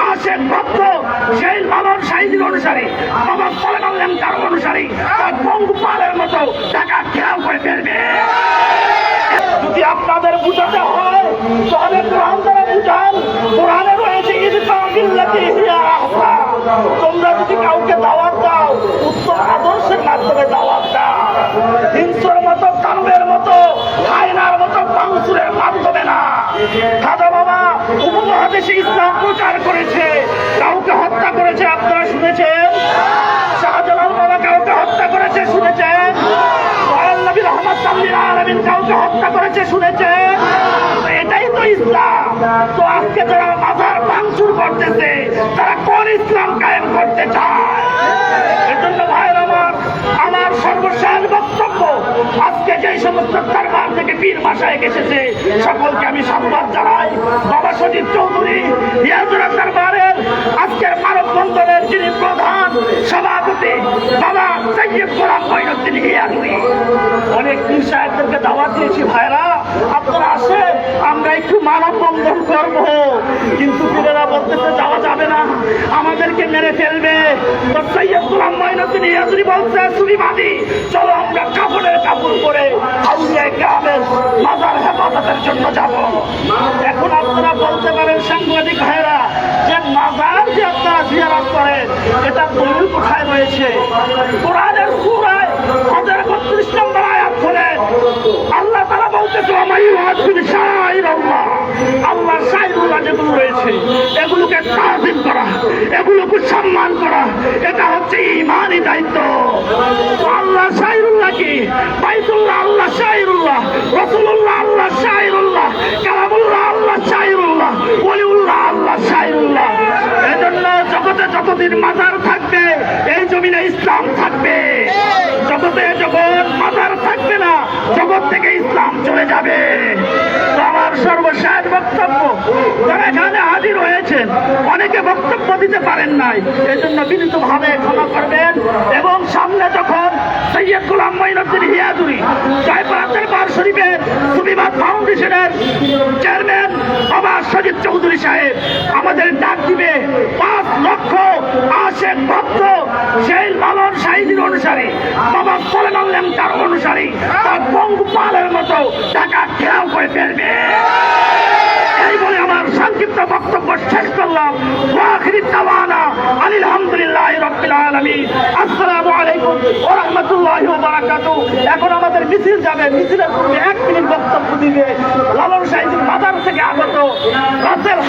আশেক ভক্ত সেই লালন সাহিদির অনুসারী বাবা সালেমান তার অনুসারী পঙ্গুপালের মতো টাকা ঘেরাও করে ফেলবে। যদি আপনাদের বুঝাতে হয় তাহলে কোরআন দ্বারা বুঝান। কোরআনে রয়েছে তোমরা যদি কাউকে দাওয়াত দাও উত্তম আদর্শের মাধ্যমে দাওয়াত দাও, হিংসর মতো, কানুনের মতো, হায়নার মতো, বাংসুরের মাধ্যমে না। খাজা বাবা উপমহাদেশে ইসলাম প্রচার করেছে, কাউকে হত্যা করেছে, আপনারা শুনেছেন? শাহজালাল বাবা কাউকে হত্যা করেছে, শুনেছেন? নবী রহমত সাল্লাল্লাহু আলাইহি কাউকে হত্যা করেছে, শুনেছেন? এটাই তো ইসলাম। তো আজকে যারা মাজার ভাঙচুর করতেছে তারা কোন ইসলাম কায়েম করতে চায়? এজন্য ভাইরা আমার সর্বশেষ বক্তব্য, আজকে যে সমস্ত দরবার থেকে পীর মাশায়েখ এসেছে সকলকে আমি সাধুবাদ জানাই। বাবা সজিব চৌধুরী হিয়াজুরা দরবারের আজকের মানববন্ধনের যিনি প্রধান সভাপতি বাবা সৈয়দ গোলাম মঈনুদ্দিন হিয়াজুরি, অনেক পীর সাহেবদেরকে দাওয়াত দিয়েছি, ভাইরা আপনারা আসেন, আমরা একটু মানববন্ধন করব। কিন্তু পীরেরা বলতেছে যাওয়া যাবে না, আমাদেরকে মেরে ফেলবে। তো সৈয়দ গোলাম মঈনুদ্দিন হিয়াজুরি বলছে সুবিবাদী, চলো আমরা কাপড়ের কাপড় পরে আউলিয়া গ্রামের মাজার হেফাজতের জন্য যাব। এখন আপনারা বলতে পারেন সাংবাদিক ভাইরা যে মাজার যে আপনারা জিয়ারত করেন এটা দলিল কোথায় রয়েছে? কোরআনের সূরায় 32 নম্বর আয়াত খোলেন, আল্লাহ তাআলা বলতেছে আল্লাহ শাইরুল্লাহ যেগুলো রয়েছে এগুলোকে তাজিম করা, এগুলোকে সম্মান করা, এটা হচ্ছে ঈমানি দায়িত্ব। আল্লাহ শাইরুল্লাহ কি? বাইতুল্লাহ আল্লাহ শাইরুল্লাহ, রাসূলুল্লাহ আল্লাহ শাইরুল্লাহ, কালামুল্লাহ আল্লাহ শাইরুল্লাহ, ওলিউল্লাহ আল্লাহ শাইরুল্লাহ। এজন্য জগতে যতদিন মাজার থাকবে এই জমিনে ইসলাম থাকবে। জগতে যখন মাজার থাকবে না জগৎ থেকে ইসলাম চলে যাবে। তো আমার সর্বশেষ বক্তব্য, যারা এখানে হাজির হয়েছেন অনেকে বক্তব্য দিতে পারেন নাই, এজন্য বিনীতভাবে ক্ষমা করবেন। এবং সামনে যখন সৈয়দ গোলাম মঈনুদ্দিন হিয়াজুরি জয়পুরা দরবার শরীফের সুবিবাদ ফাউন্ডেশনের চেয়ারম্যান বাবা সজিব চৌধুরী সাহেব আমাদের ডাক দিবে, 5 লক্ষ আশেক ভক্ত সেই লালন সাহিদির অনুসারী বাবা সালেমান তার অনুসারী পঙ্গুপালের মতো টাকা ঘেরাও করে ফেলবে। এই বলে আমার সংক্ষিপ্ত বক্তব্য শেষ করলাম। ওয়াখিরি দাওয়ানা আলহামদুলিল্লাহি রাব্বিল আলামিন। আসসালামু আলাইকুম ওয়া রাহমাতুল্লাহি ওয়া বারাকাতুহু। এখন আমাদের মিছিল যাবে, মিছিলের পূর্বে 1 মিনিট বক্তব্য দিবে লালন সাহিদির মাজার থেকে আগত রাসেল